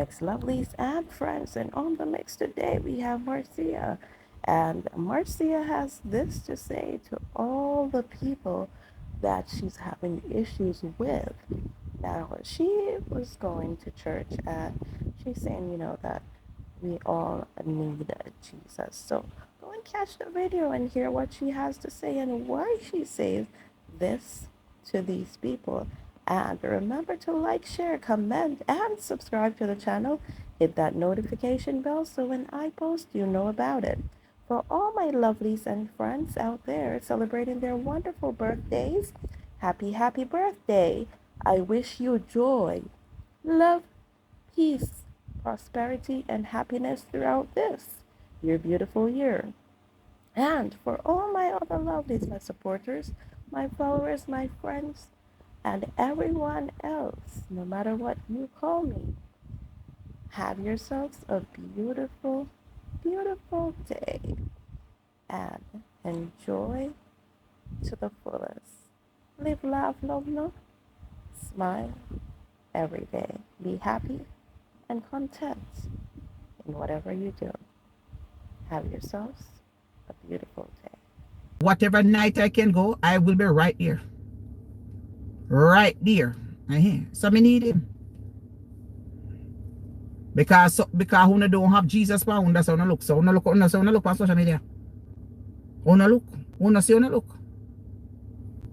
mix lovelies and friends. And on the mix today, we have Marcia. And Marcia has this to say to all the people that she's having issues with. Now, she was going to church and she's saying, that we all need Jesus. So go and catch the video and hear what she has to say and why she says this to these people. And remember to like, share, comment, and subscribe to the channel. Hit that notification bell so when I post, you know about it. For all my lovelies and friends out there celebrating their wonderful birthdays, happy birthday. I wish you joy, love, peace, prosperity, and happiness throughout this, your beautiful year. And for all my other lovelies, my supporters, my followers, my friends, and everyone else, no matter what you call me, have yourselves a beautiful, beautiful day and enjoy to the fullest. Live, laugh, love, smile every day. Be happy and content in whatever you do. Have yourselves a beautiful day. Whatever night I can go, I will be right there. Right there. So me need him. Because una don't have Jesus for una so una look. So una look on social media. Una look. Una see una look.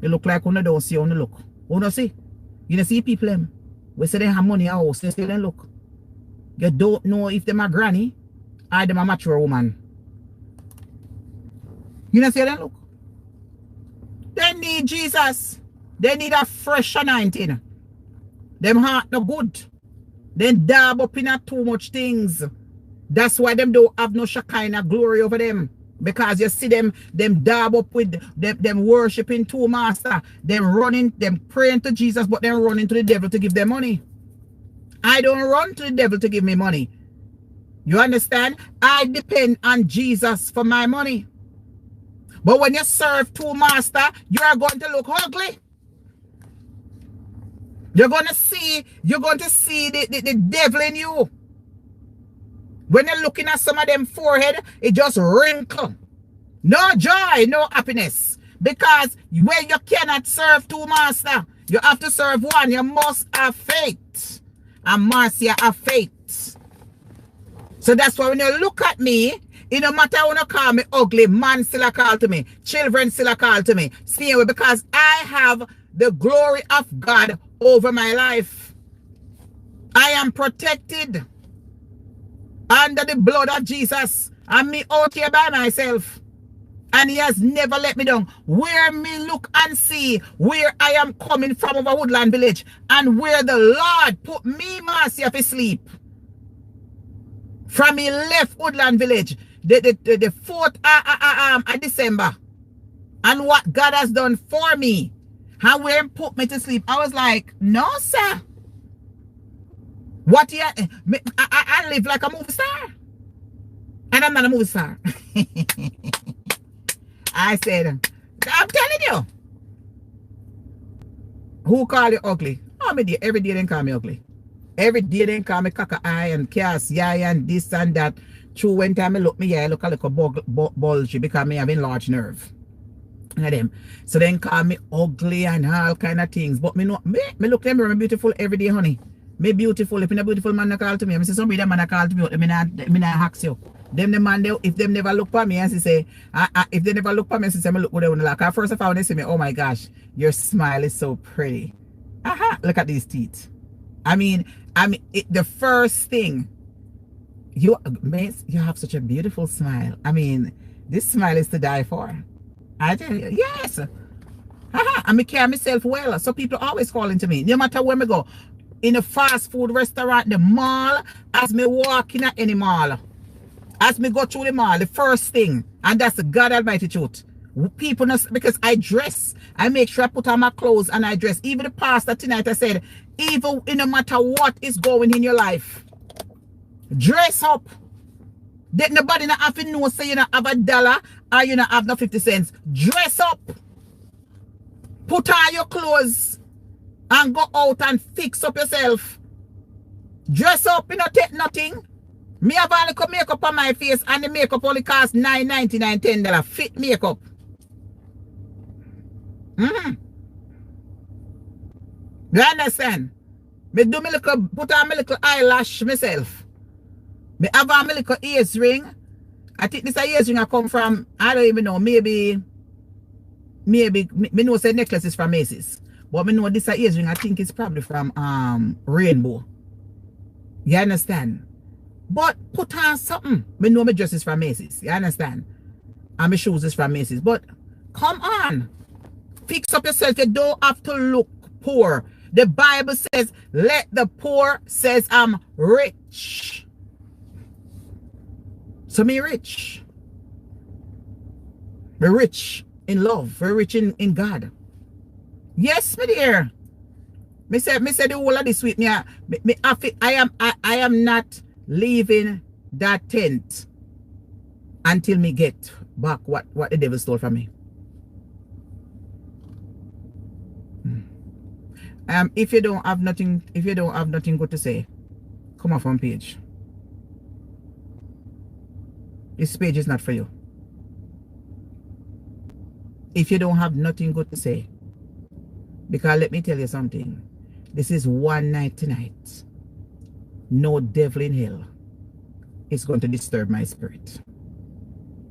You look like una don't see una look. Una see. You know see people them. We say they have money in house, they still don't look. You don't know if them a granny or them a mature woman. You know see them look. They need Jesus. They need a fresh anointing. Them heart no good. Them dab up in a too much things. That's why them don't have no Shekinah glory over them. Because you see them dab up with them worshiping two master. Them running, them praying to Jesus, but them running to the devil to give them money. I don't run to the devil to give me money. You understand? I depend on Jesus for my money. But when you serve two master, you are going to look ugly. You're going to see the devil in you. When you're looking at some of them forehead, it just wrinkle. No joy, no happiness. Because when you cannot serve two master, you have to serve one. You must have faith. And Marcia have faith. So that's why when you look at me, it no matter when you call me ugly, man still a call to me. Children still a call to me. See, because I have the glory of God over my life. I am protected under the blood of Jesus. And me out here by myself. And he has never let me down. Where me look and see where I am coming from over Woodland Village. And where the Lord put me, Marcia, to sleep. From he left Woodland Village. The 4th of December. And what God has done for me. And where he put me to sleep. I was like, no, sir. What I live like a movie star. And I'm not a movie star. I said, I'm telling you. Who call you ugly? Oh, every day they call me ugly. Every day they call me caca eye and cast eye and this and that. True, when time I look me, I look like a bulgy because me have enlarged nerve. Them. So then call me ugly and all kind of things. But me look them very beautiful every day, honey. Me beautiful. If you're a beautiful man that call to me, I say somebody that man that call to me, me not ask you. Them the man, if them never look for me, and say, if they never look for me, I say, look what they want to like. First of all, when they see me, oh my gosh, your smile is so pretty. Look at these teeth. I mean, the first thing, you have such a beautiful smile. I mean, this smile is to die for. I tell you, yes. I me carry myself well. So people always calling to me. No matter where me go. In a fast food restaurant, the mall, as me walk in at any mall. As me go through the mall, the first thing, and that's the God Almighty truth. People know, because I dress. I make sure I put on my clothes and I dress. Even the pastor tonight, I said, even no matter what is going in your life, dress up. That nobody not have to know say you not have $1 or you not have no 50 cents. Dress up. Put on your clothes and go out and fix up yourself. Dress up, you know, take nothing. Me have only come makeup on my face and the makeup only cost $9.99, $10. Fit makeup. You understand? Me do me little, put on my little eyelash myself. Me have on my little ears ring. I think this ears ring I come from, I don't even know, maybe, me know say necklace is from Macy's. But me know this ears ring I think it's probably from Rainbow. You understand? But put on something. Me know my dress is from Macy's. You understand? And my shoes is from Macy's. But come on. Fix up yourself. You don't have to look poor. The Bible says, let the poor says I'm rich. So me rich. We're rich in love. We're rich in God. Yes, my dear. Me say the whole of this week. I am not leaving that tent until me get back what the devil stole from me. If you don't have nothing good to say, come off on page. This page is not for you. If you don't have nothing good to say, because let me tell you something, this is one night tonight. No devil in hell is going to disturb my spirit.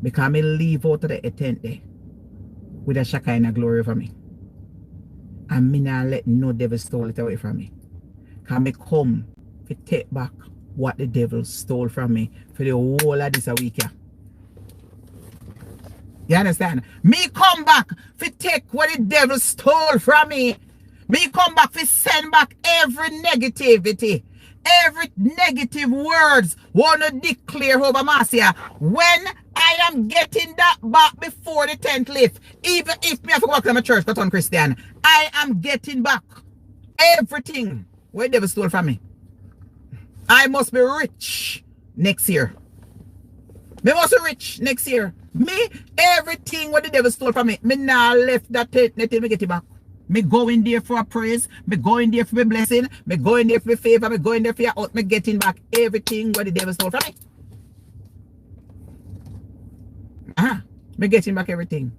Because I leave out of the tent there with a Shekinah glory over me. And me not let no devil steal it away from me. Because I come to take back what the devil stole from me for the whole of this week. You understand? Me come back to take what the devil stole from me. Me come back to send back every negativity. Every negative words want to declare over Marcia. When I am getting that back before the 10th lift, even if me have to walk to my church but on Christian, I am getting back everything what the devil stole from me. I must be rich next year. Me must be rich next year. Me, everything what the devil stole from me, me now left that tent until me get it back. Me go in there for a praise. Me go in there for a blessing. Me go in there for a favor. Me go in there for your out. Me getting back everything what the devil stole from me. Me getting back everything.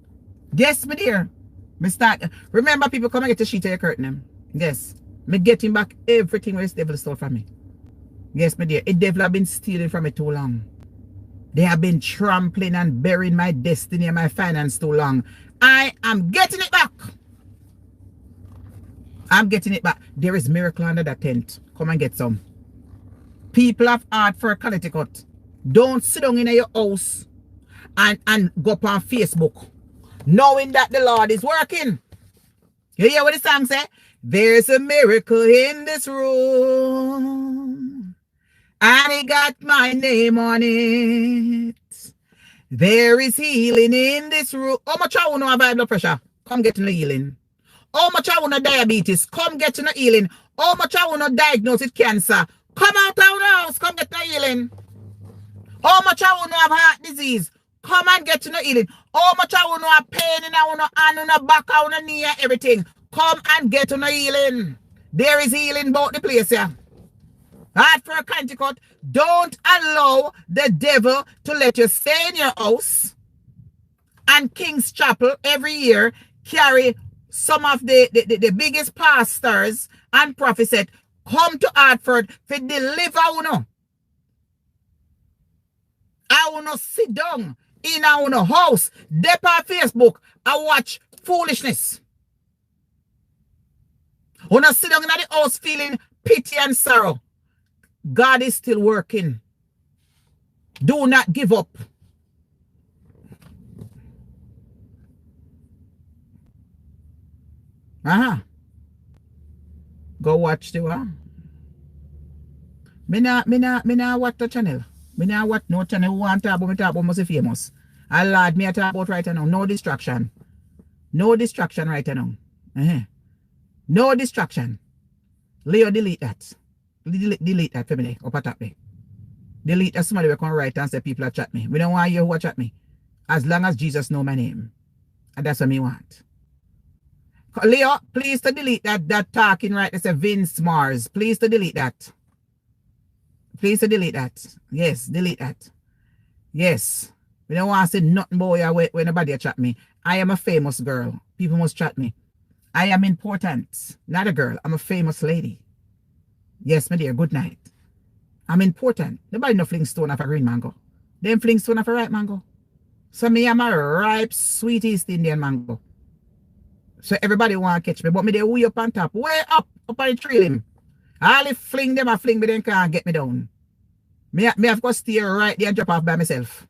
Yes, me dear. Me start. Remember, people come and get a sheet of your curtain them. Yes. Me getting back everything what the devil stole from me. Yes, me dear. The devil have been stealing from me too long. They have been trampling and burying my destiny and my finance too long. I am getting it back. I'm getting it back. There is miracle under that tent. Come and get some. People have art for a quality cut. Don't sit down in your house and go up on Facebook knowing that the Lord is working. You hear what the song say? There's a miracle in this room and it got my name on it. There is healing in this room. How much I want to have high blood pressure? Come get in the healing. How much I want to diabetes? Come get in the healing. How much I want to diagnose with cancer? Come out of the house. Come get in the healing. How much I want to have heart disease? Come and get in the healing. How much I want to have pain in our hand, on the back, on the knee, everything. Come and get in the healing. There is healing about the place here. Heart for a country cut. Don't allow the devil to let you stay in your house. And King's Chapel every year carry some of the biggest pastors and prophets said, come to Hartford to deliver uno. I wanna sit down in our house, dep on Facebook, and watch foolishness. Wanna sit down in the house feeling pity and sorrow. God is still working. Do not give up. Go watch the one. Me not watch the channel. Me not watch no channel who want to talk about must be famous. And Lord, me talk about right now. No distraction. No distraction right now. No distraction. Leo, delete that. Delete that for me. Up at me. Delete that somebody will come right and say people are chat me. We don't want you who chat me. As long as Jesus know my name. And that's what me want. Leo, please to delete that talking right. It's a Vince Mars. Please to delete that. Please delete that. Yes, delete that. Yes. We don't want to say nothing about you when nobody chat me. I am a famous girl. People must chat me. I am important. Not a girl. I'm a famous lady. Yes, my dear. Good night. I'm important. Nobody no fling stone off a green mango. Them fling stone off a ripe mango. So me am a ripe, sweet East Indian mango. So everybody want to catch me. But me they way up on top. Way up on the tree limb. All the fling them, I fling me, then can't get me down. Me have to stay right there and drop off by myself.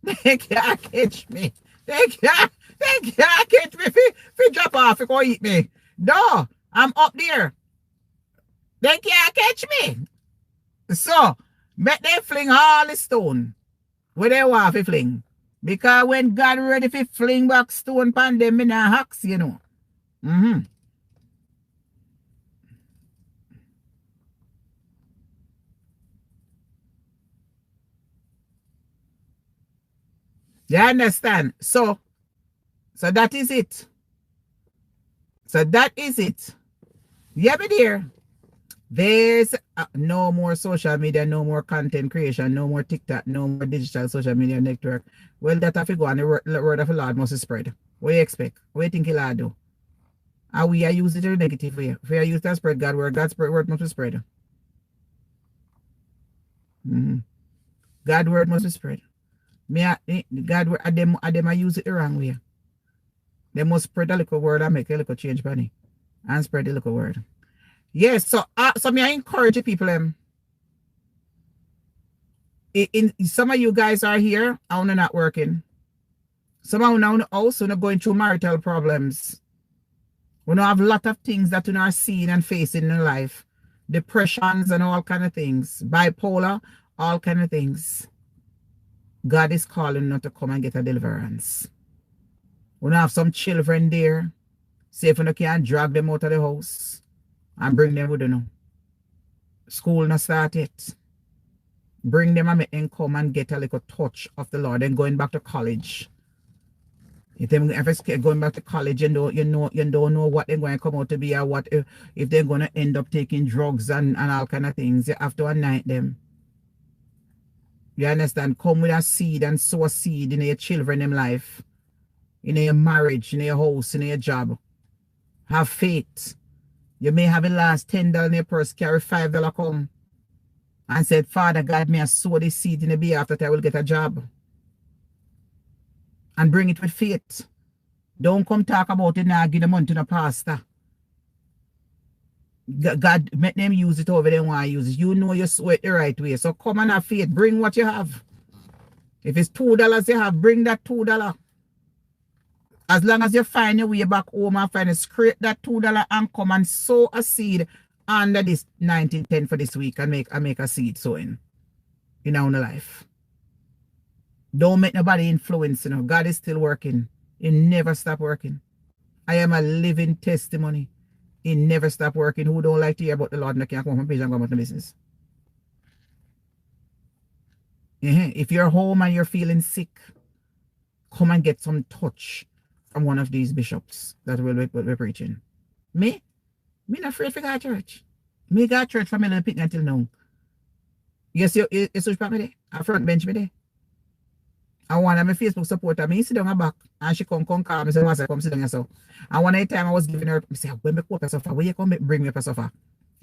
They can't catch me. They can't catch me. If drop off, if go eat me. No, I'm up there. They can't catch me. So, make them fling all the stone. Where they want to fling. Because when God ready to fling back stone pan them, me not hacks, you know. You understand? So that is it. So that is it. Yeah, me dear. There's no more social media, no more content creation, no more TikTok, no more digital social media network. Well, that have to go and the word of the Lord must spread. What do you expect? What do you think he'll do? And we are using it in a negative way. If we are used to spread God's word, God's word must be spread. God's word must be spread. God word, them I use it the wrong way. They must spread a little word and make a little change, bunny. And spread the little word. Yes, so me I encourage people in some of you guys are here, I'm not working. Some of you now also not going through marital problems. We don't have a lot of things that we are seeing and facing in life. Depressions and all kind of things. Bipolar, all kind of things. God is calling not to come and get a deliverance. We don't have some children there. Say if we can't drag them out of the house and bring them with them. School not started. Bring them and make them come and get a little touch of the Lord. Then going back to college. If they're going back to college, you don't know what they're going to come out to be or what if they're going to end up taking drugs and all kind of things. You have to anoint them. You understand? Come with a seed and sow a seed in your children in life, in your marriage, in your house, in your job. Have faith. You may have the last $10 in your purse, carry $5 come. And said, Father God, may I sow this seed in the behalf that I will get a job. And bring it with faith. Don't come talk about it now, give the money to the pastor. God, make them use it over there want to use it. You know you sow it the right way. So come and have faith. Bring what you have. If it's $2 you have, bring that $2. As long as you find your way back home and find a scrape that $2 and come and sow a seed under this 1910 for this week and make a seed sowing in our life. Don't make nobody influence, you know. God is still working. He never stop working. I am a living testimony. He never stop working. Who don't like to hear about the Lord and can't come from page and go about the business? If you're home and you're feeling sick, come and get some touch from one of these bishops that will be preaching. Me not afraid to go to church. Me go to church from a little picnic until now. Yes, you switch back me there. A front bench me there. I want my Facebook supporter. Me sit down her back and she come call me say, Marcia, come sit down yourself. And one time I was giving her, I say, when me come up a sofa, where you come bring me up a sofa?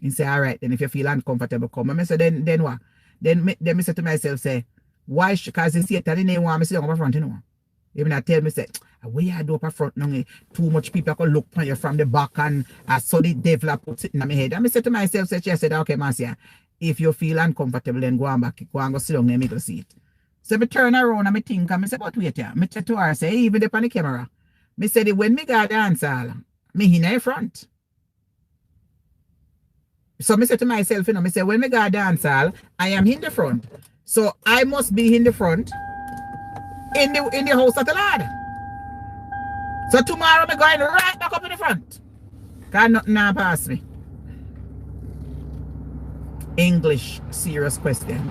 And say, all right, then if you feel uncomfortable, come. And I say, then what? Then me say to myself, say, why? Because you see it, I didn't want me sit down up front, you know. Even I tell me, say, where you do up front now? Too much people can look on you from the back and I saw the devil put sitting on my head. And I said to myself, say, she said, okay, Marcia, if you feel uncomfortable, then go on back, go and go sit down in the middle seat. So I turn around and I think and I say, but wait here. I say to her, say, even up on the camera. I said, when me got dance hall, me in the front. So I said to myself, you know, I say, when me got dance hall, I am in the front. So I must be in the front in the house of the Lord. So tomorrow I'm going right back up in the front. Because nothing now pass me. English, serious question.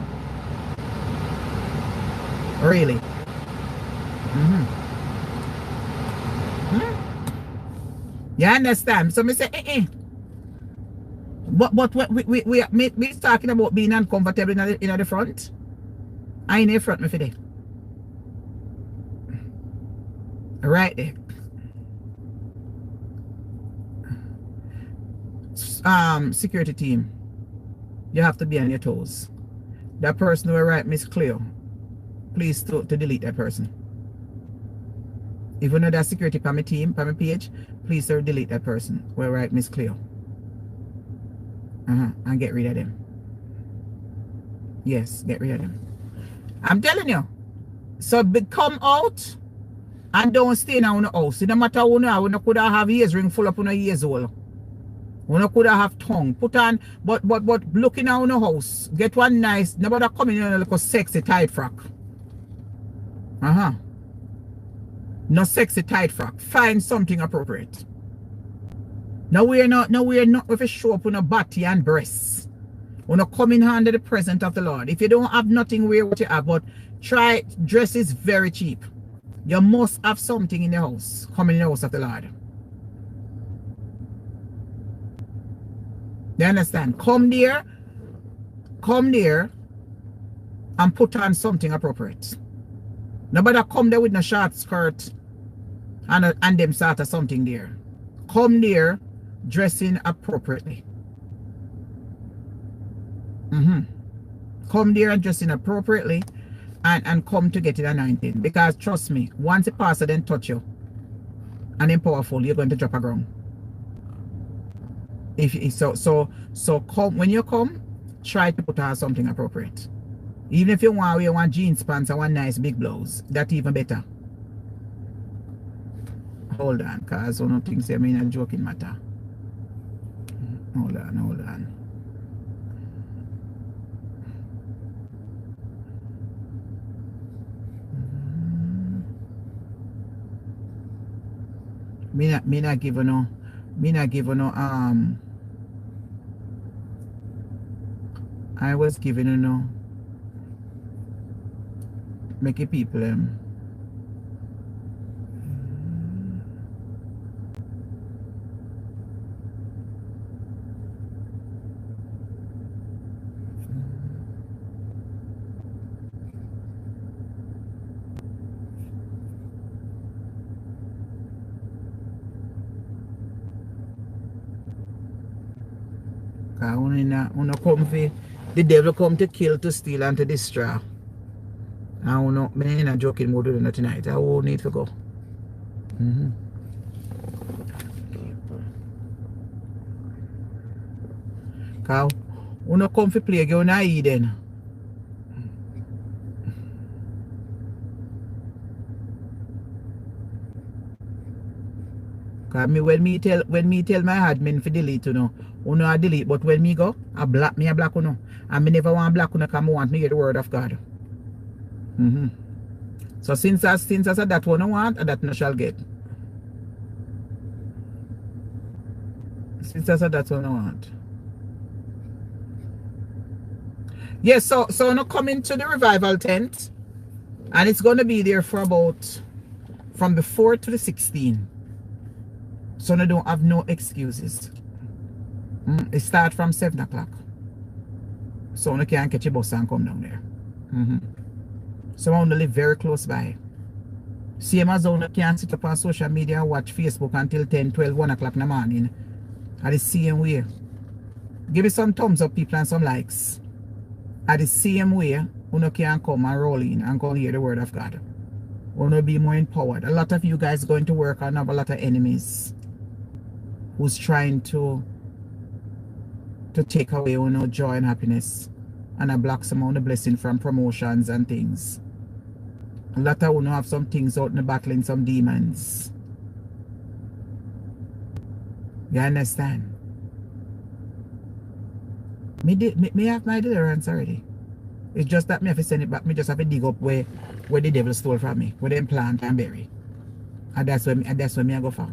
Really? You understand? So I say, But we talking about being uncomfortable in the front. I in the front, me for there. Right there. Security team, you have to be on your toes. That person who write Miss Cleo, please to delete that person. Even though that security for my team, for my page, please to delete that person who write Miss Cleo. And get rid of them. Yes, get rid of them. I'm telling you. So come out and don't stay in our house. No matter who now, we could have ears ring full up on a years old. We could have tongue. Put on, but look in our house. Get one nice, nobody come in a little sexy tight frock. No sexy tight frock. Find something appropriate. Now we are not with a show up on a body and breasts. We're not coming under the presence of the Lord. If you don't have nothing, wear what you have, but try dress is very cheap. You must have something in the house. Come in the house of the Lord. You understand? Come there and put on something appropriate. Nobody come there with no short skirt and them sort of something there. Come there dressing appropriately. Come there and dressing appropriately and come to get it anointing. Because trust me, once the pastor then touch you and then powerful, you're going to drop a ground. So come when you come, try to put on something appropriate. Even if you want wear one jeans pants and one nice big blouse, that's even better. Hold on, cause one of things I mean a joking matter. Hold on. Me not give no I was giving you no make it people the devil come to kill, to steal, and to destroy. I don't know, I'm in a joking mood with tonight. I won't need to go. Because you don't come to play, you're not Eden. Because when me tell my admin for delete, you know I delete, but when me go, I block, you know. And me never want black, you know, because I want to hear the word of God. So since I said that one I want, and that no shall get. Since I said that one I want. Yes, so now coming to the revival tent, and it's going to be there for about from the 4th to the 16th. So I don't have no excuses. It starts from 7 o'clock. So I can't catch a bus and come down there. So I want to live very close by. Same as I can't sit up on social media and watch Facebook until 10, 12, 1 o'clock in the morning. At the same way. Give me some thumbs up, people, and some likes. At the same way, you can come and roll in and go hear the word of God. You will be more empowered. A lot of you guys going to work and have a lot of enemies who's trying to take away joy and happiness, and a block some of the blessing from promotions and things. A lot of you have some things out in the battling some demons. You understand? Me have my deliverance already. It's just that me have to send it back. Me just have to dig up where the devil stole from me, where they plant and bury. And that's where me I go for.